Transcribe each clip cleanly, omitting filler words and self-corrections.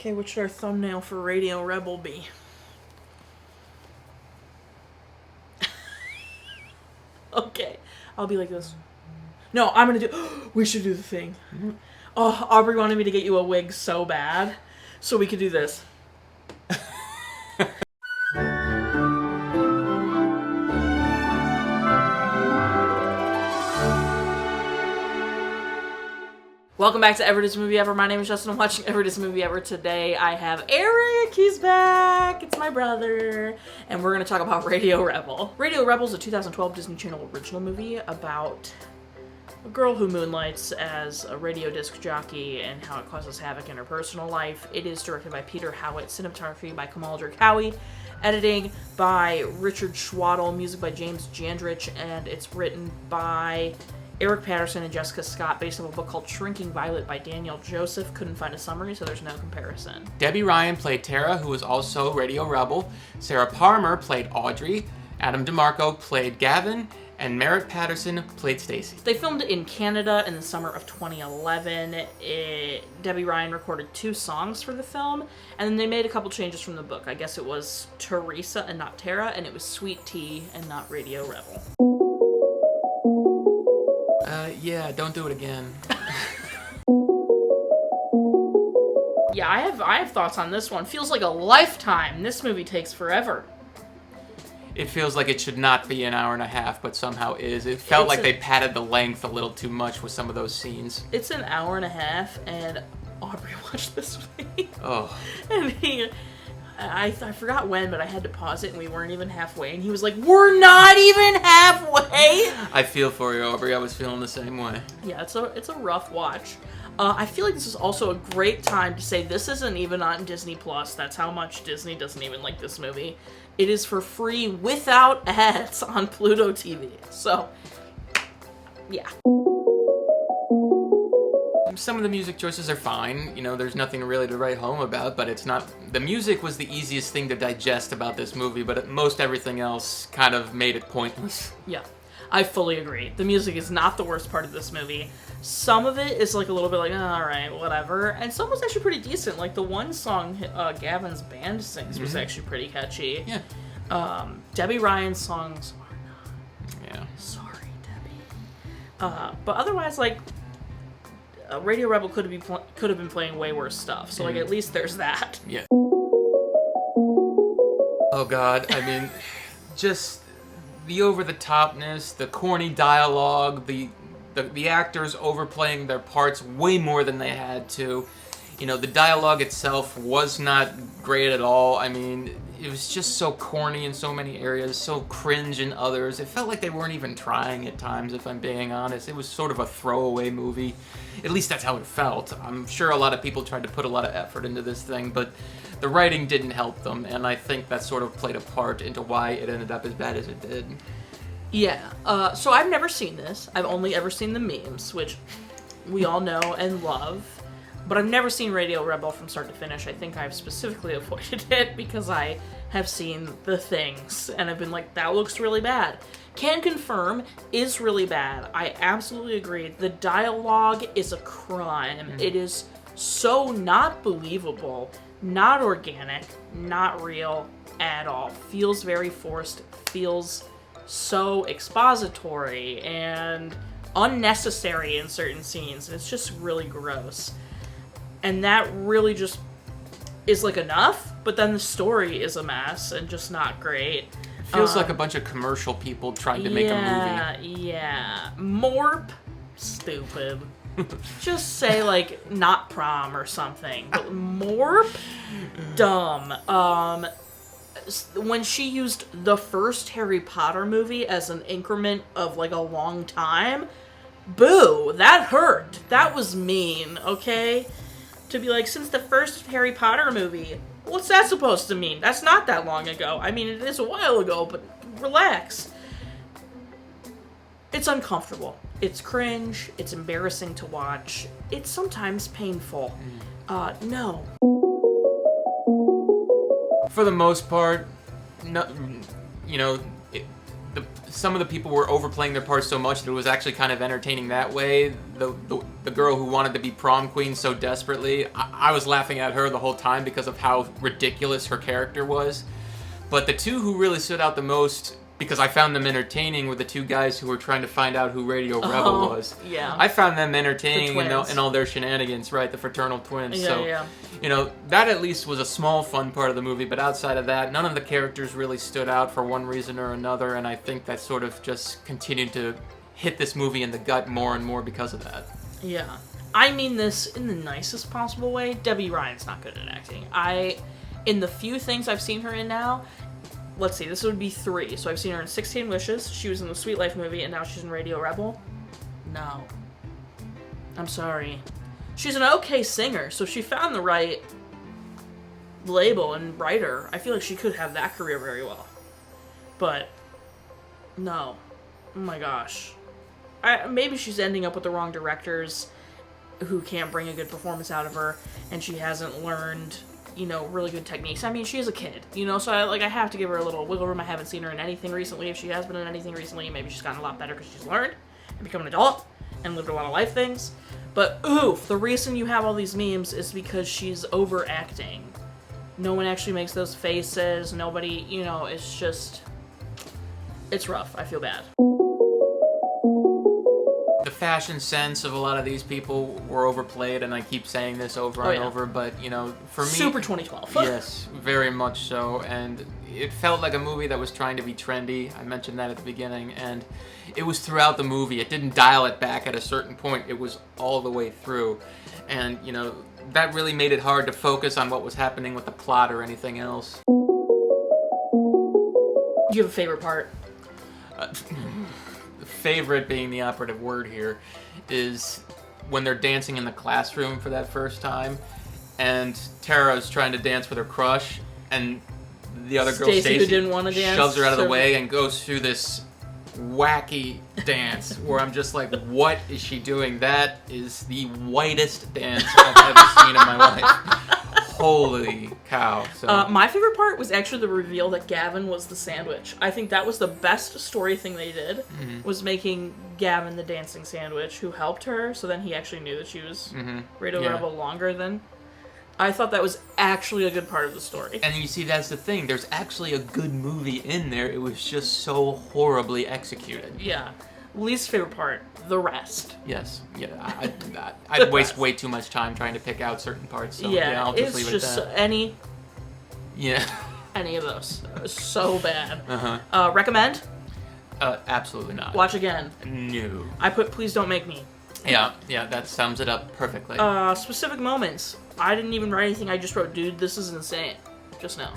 Okay, what should our thumbnail for Radio Rebel be? Okay, I'll be like this. No, I'm gonna do... We should do the thing. Oh, Aubrey wanted me to get you a wig so bad, so we could do this. Welcome back to Everest Movie Ever. My name is Justin. I'm watching Everest Movie Ever. Today I have Erik. He's back. It's my brother. And we're going to talk about Radio Rebel. Radio Rebel is a 2012 Disney Channel original movie about a girl who moonlights as a radio disc jockey and how it causes havoc in her personal life. It is directed by Peter Howitt, cinematography by Kamal Derkaoui, editing by Richard Schwadel, music by James Jandrich, and it's written by Erik Patterson and Jessica Scott, based on a book called Shrinking Violet by Daniel Joseph. Couldn't find a summary, so there's no comparison. Debbie Ryan played Tara, who was also Radio Rebel. Sarah Parmar played Audrey. Adam DiMarco played Gavin. And Merritt Patterson played Stacy. They filmed in Canada in the summer of 2011. Debbie Ryan recorded 2 songs for the film, and then they made a couple changes from the book. I guess it was Teresa and not Tara, and it was Sweet Tea and not Radio Rebel. Yeah, don't do it again. Yeah, I have thoughts on this one. Feels like a lifetime. This movie takes forever. It feels like it should not be an hour and a half, but somehow is. It felt like they padded the length a little too much with some of those scenes. It's an hour and a half, and Aubrey watched this with me. Oh. And I forgot when, but I had to pause it, and we weren't even halfway, and he was like, "We're not even halfway!" I feel for you, Aubrey. I was feeling the same way. Yeah, it's a rough watch. I feel like this is also a great time to say this isn't even on Disney Plus. That's how much Disney doesn't even like this movie. It is for free without ads on Pluto TV. So, yeah. Some of the music choices are fine. You know, there's nothing really to write home about, but it's not... The music was the easiest thing to digest about this movie, but most everything else kind of made it pointless. Yeah, I fully agree. The music is not the worst part of this movie. Some of it is like a little bit like, oh, alright, whatever. And some was actually pretty decent. Like the one song Gavin's band sings was actually pretty catchy. Yeah. Debbie Ryan's songs are not. Yeah. Sorry, Debbie. But otherwise, like, Radio Rebel could have been playing way worse stuff. So, like, at least there's that. Yeah. Oh, God. I mean, just the over-the-topness, the corny dialogue, the actors overplaying their parts way more than they had to. You know, the dialogue itself was not great at all. I mean, it was just so corny in so many areas, so cringe in others. It felt like they weren't even trying at times, if I'm being honest. It was sort of a throwaway movie. At least that's how it felt. I'm sure a lot of people tried to put a lot of effort into this thing, but the writing didn't help them, and I think that sort of played a part into why it ended up as bad as it did. Yeah, so I've never seen this. I've only ever seen the memes, which we all know and love. But I've never seen Radio Rebel from start to finish. I think I've specifically avoided it because I have seen the things and I've been like, that looks really bad. Can confirm, is really bad. I absolutely agree. The dialogue is a crime. It is so not believable, not organic, not real at all. Feels very forced, feels so expository and unnecessary in certain scenes. It's just really gross. And that really just is, like, enough, but then the story is a mess and just not great. Feels like a bunch of commercial people trying to make a movie. Yeah. Morp, stupid. Just say, like, not prom or something. But Morp, dumb. When she used the first Harry Potter movie as an increment of, like, a long time, boo, that hurt. That was mean, okay? To be like, since the first Harry Potter movie, what's that supposed to mean? That's not that long ago. I mean, it is a while ago, but relax. It's uncomfortable. It's cringe. It's embarrassing to watch. It's sometimes painful. No. For the most part, no, you know, the some of the people were overplaying their parts so much that it was actually kind of entertaining that way. The girl who wanted to be prom queen so desperately, I was laughing at her the whole time because of how ridiculous her character was. But the two who really stood out the most, because I found them entertaining, were the two guys who were trying to find out who Radio Rebel was. Yeah. I found them entertaining The in all their shenanigans, right? The fraternal twins. Yeah, so, yeah. you know, that at least was a small fun part of the movie, but outside of that, none of the characters really stood out for one reason or another, and I think that sort of just continued to hit this movie in the gut more and more because of that. Yeah. I mean this in the nicest possible way. Debby Ryan's not good at acting. In the few things I've seen her in now, let's see, this would be 3. So I've seen her in 16 Wishes, she was in the Sweet Life movie, and now she's in Radio Rebel. No. I'm sorry. She's an okay singer, so if she found the right label and writer, I feel like she could have that career very well. But, no. Oh my gosh. Maybe she's ending up with the wrong directors who can't bring a good performance out of her, and she hasn't learned, you know, really good techniques. I mean, she is a kid, you know, so I have to give her a little wiggle room. I haven't seen her in anything recently. If she has been in anything recently, maybe she's gotten a lot better because she's learned and become an adult and lived a lot of life things. But, oof, the reason you have all these memes is because she's overacting. No one actually makes those faces. Nobody, you know, it's just... It's rough. I feel bad. The fashion sense of a lot of these people were overplayed, and I keep saying this over and over, but, you know, for me... Super 2012. Yes, very much so, and it felt like a movie that was trying to be trendy. I mentioned that at the beginning, and it was throughout the movie. It didn't dial it back at a certain point. It was all the way through, and, you know, that really made it hard to focus on what was happening with the plot or anything else. Do you have a favorite part? Favorite being the operative word here is when they're dancing in the classroom for that first time, and Tara's trying to dance with her crush, and the other girl, Stacey, who didn't want to dance, shoves her out of the way and goes through this wacky dance where I'm just like, what is she doing? That is the whitest dance I've ever seen in my life. Holy cow. So. My favorite part was actually the reveal that Gavin was the sandwich. I think that was the best story thing they did, was making Gavin the dancing sandwich who helped her, so then he actually knew that she was Radio Rebel longer than... I thought that was actually a good part of the story. And you see, that's the thing. There's actually a good movie in there. It was just so horribly executed. Yeah. Least favorite part, the rest. Yes. Yeah. I'd waste way too much time trying to pick out certain parts. So, I'll just leave it at that. It's just any... Yeah. Any of those. It was so bad. Uh-huh. Recommend? Absolutely not. Watch again. No. I put Please Don't Make Me. Yeah, that sums it up perfectly. Specific moments. I didn't even write anything. I just wrote, dude, this is insane. Just now.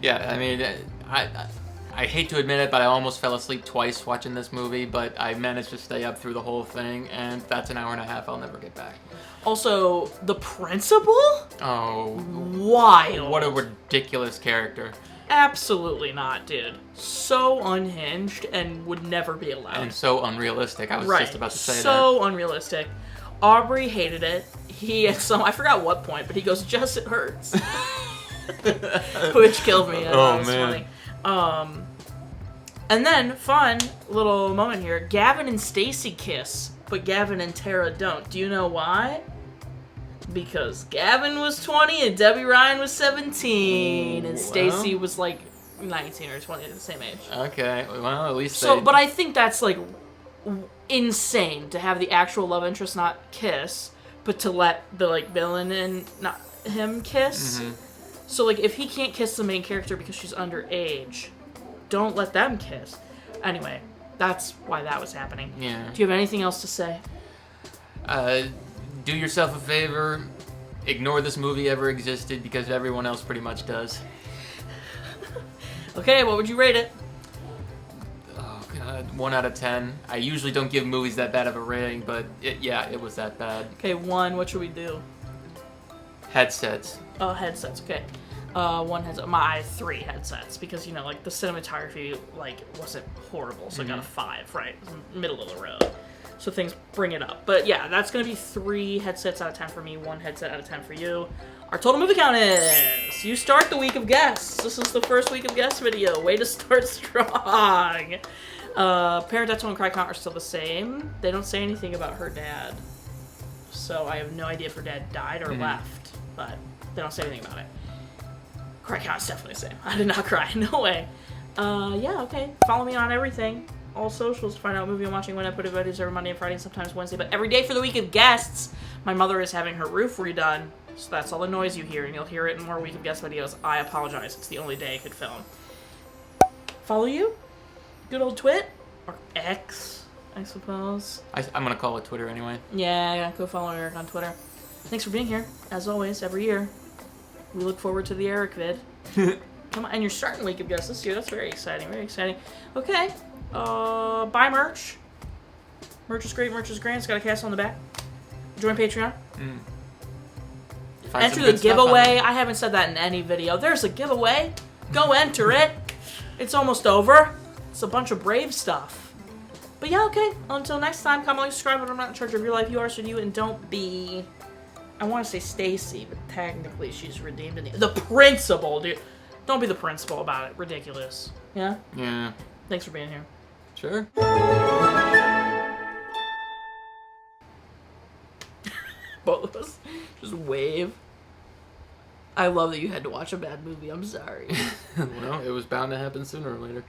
Yeah, I mean, I hate to admit it, but I almost fell asleep twice watching this movie, but I managed to stay up through the whole thing, and that's an hour and a half I'll never get back. Also, the principal? Oh. Wild. What a ridiculous character. Absolutely not, dude. So unhinged and would never be allowed. And so unrealistic. I was just about to say that. So unrealistic. Aubrey hated it. He at I forgot what point, but he goes, Jess, it hurts. Which killed me. Oh, man. Funny. And then, fun little moment here. Gavin and Stacey kiss, but Gavin and Tara don't. Do you know why? Because Gavin was 20 and Debby Ryan was 17, and Stacey was like 19 or 20, the same age. Okay, well, at least But I think that's like insane to have the actual love interest not kiss, but to let the like villain and not him kiss. So like if he can't kiss the main character because she's underage, don't let them kiss. Anyway, that's why that was happening. Yeah. Do you have anything else to say? Do yourself a favor, ignore this movie ever existed, because everyone else pretty much does. Okay, what would you rate it? Oh god, 1 out of 10. I usually don't give movies that bad of a rating, but it was that bad. Okay, 1, what should we do? Headsets. Oh, headsets, okay. 1 headset, my 3 headsets, because, you know, like, the cinematography, like, wasn't horrible, so I got a 5, right? It was middle of the road. So things bring it up. But yeah, that's going to be 3 headsets out of 10 for me, 1 headset out of 10 for you. Our total movie count is... You start the week of guests. This is the first week of guest video. Way to start strong. Parent Death Toll and Cry Count are still the same. They don't say anything about her dad. So I have no idea if her dad died or left. But they don't say anything about it. Cry Count is definitely the same. I did not cry. No way. Yeah, okay. Follow me on everything. All socials to find out what movie I'm watching when I put it videos every Monday and Friday and sometimes Wednesday. But every day for the week of guests. My mother is having her roof redone. So that's all the noise you hear. And you'll hear it in more week of guest videos. I apologize. It's the only day I could film. Follow you? Good old Twit? Or X, I suppose. I'm going to call it Twitter anyway. Yeah, go follow Erik on Twitter. Thanks for being here. As always, every year. We look forward to the Erik vid. Come on, and you're starting week of guests this year. That's very exciting, very exciting. Okay, buy merch. Merch is great, merch is grand. It's got a cast on the back. Join Patreon. Enter the giveaway. I haven't said that in any video. There's a giveaway. Go enter it. It's almost over. It's a bunch of brave stuff. But yeah, okay. Until next time, comment, like, subscribe, but I'm not in charge of your life. You are, so do you, and don't be... I want to say Stacy, but technically she's redeemed in the principal, dude. Don't be the principal about it. Ridiculous. Yeah? Yeah. Thanks for being here. Sure. Both of us just wave. I love that you had to watch a bad movie. I'm sorry. Well, it was bound to happen sooner or later.